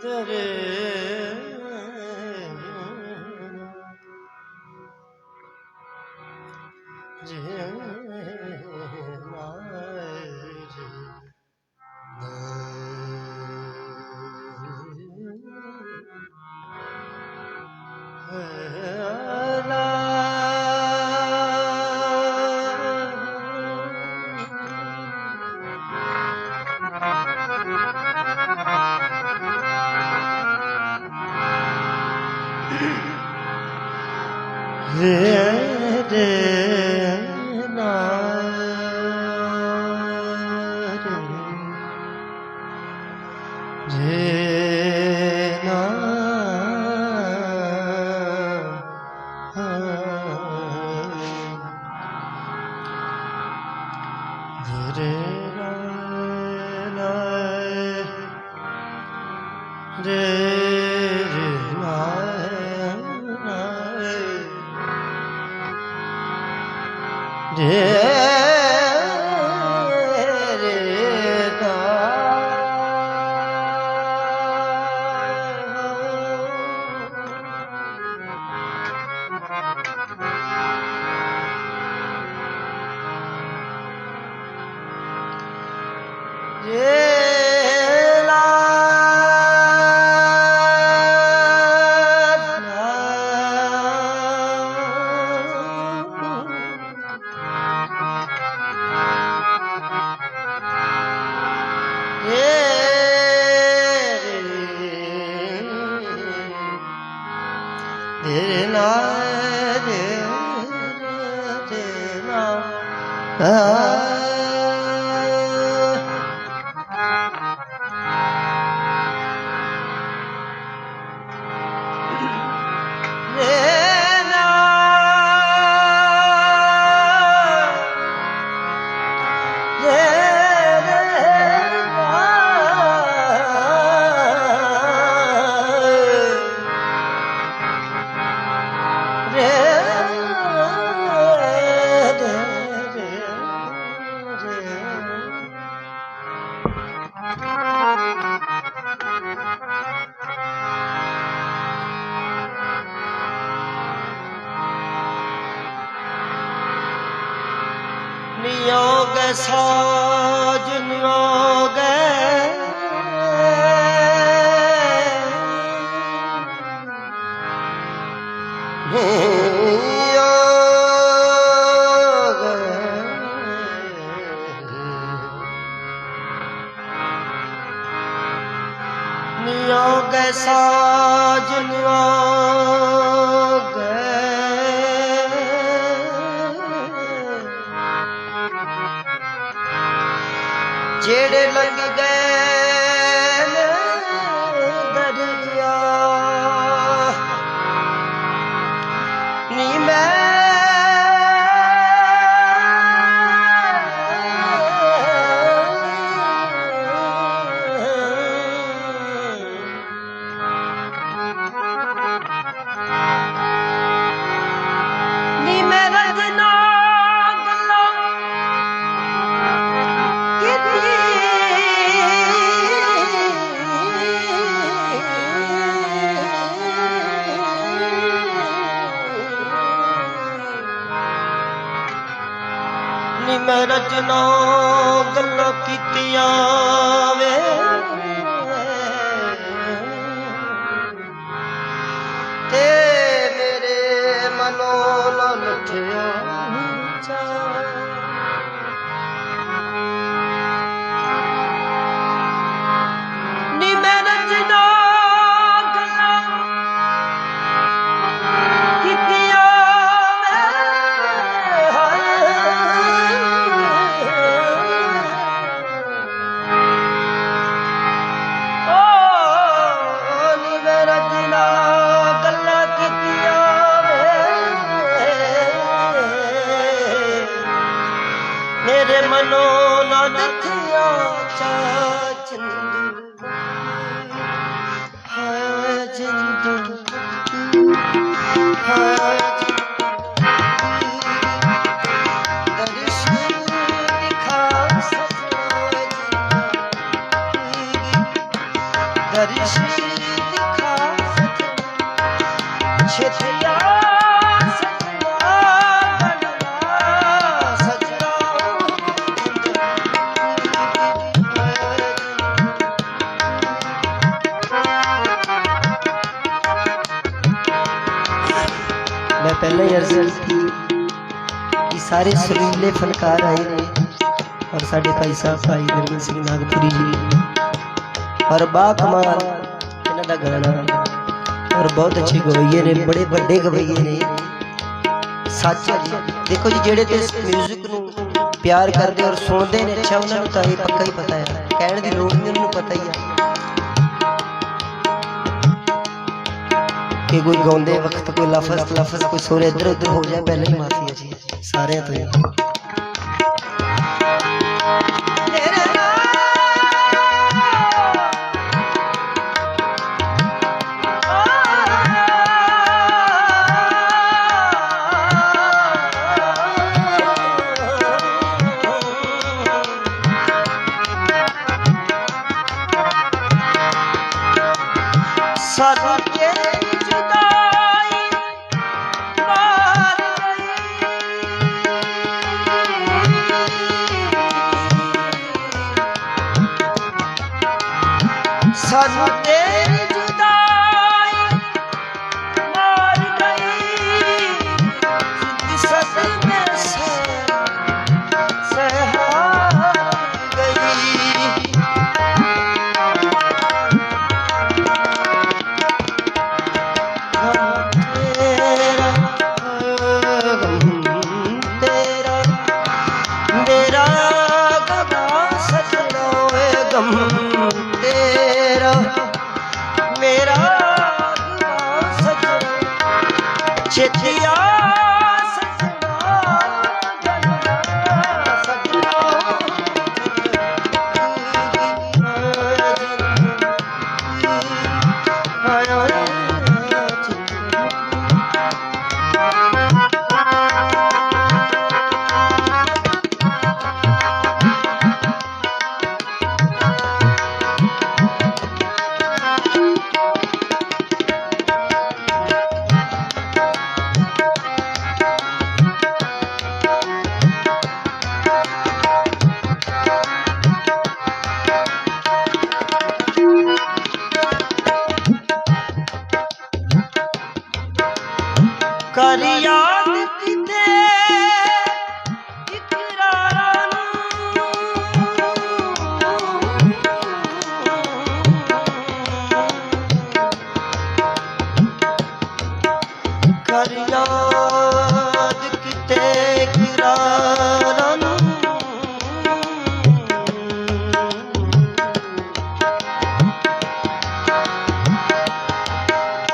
तेरे नियोग साज नियोग नियोग साज नियोग जेड़े लग गए दरिया नी मैं मैं रचना गल्लां कीतियां वे ते मेरे मनों ना नठिया नी मैं रचना मेरे मनों ना दथिया जिंदू हाय जिंदू हाय दर्शन दिखा सजना दर्शन पहले ही अर्ज की कि सारे सुरीले फनकार आए ने और साढ़े भाई साहब भाई निर्मल सिंह नागपुरी जी और बा कमाल इन्हां दा गाना और बहुत अच्छे गवैये ने, बड़े बड़े गवैये ने। सच है जी, देखो जी जेड़े ते म्यूजिक नूं प्यार करते और सुनते ने अच्छा उन्होंने तो ये पक्का ही पता है, कहने की लोड़ नहीं, उन्होंने पता ही है कि कोई गाँदे वक्त कोई लफज कोई सुर इधर उधर हो जाए पहले ही माफी है जी सारे तो ही। सानू तेरी जुदाई मार गई, सदमे से सहार गई। तेरा मेरा गम सजना गम तेरा मेरा सजना चेतिया कर याद किते इकरारां कर याद किते इकरारां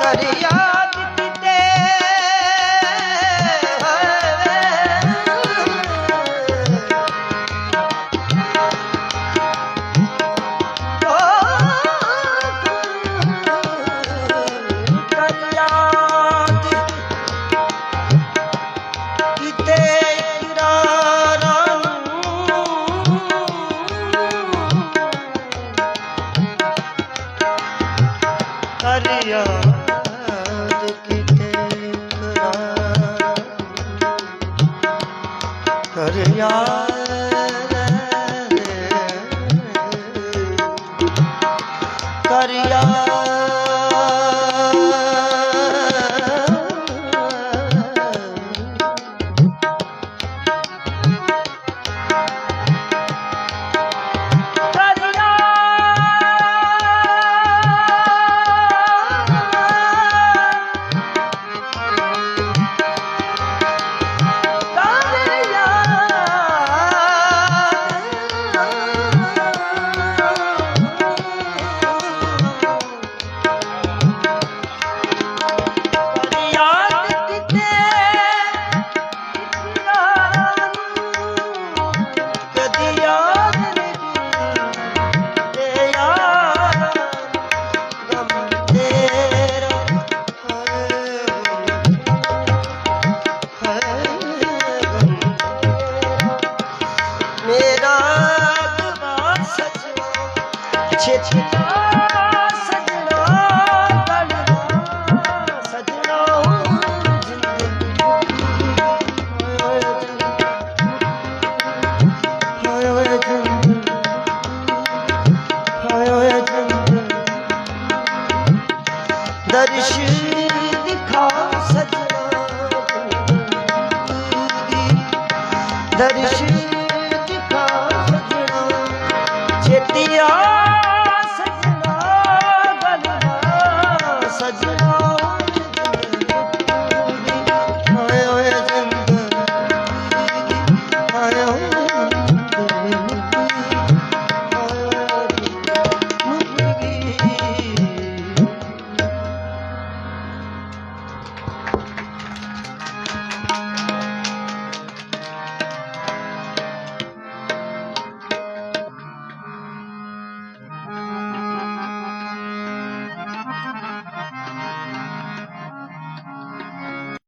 कर याद कर याद कर याद दर्श दिखा सजना ਦਰਸ਼ ਦਿਖਾ ਸਜਣਾ ਛੇਤੀ ਆ ਸਜਣਾ ਗਲਵਾ ਸਜਣਾ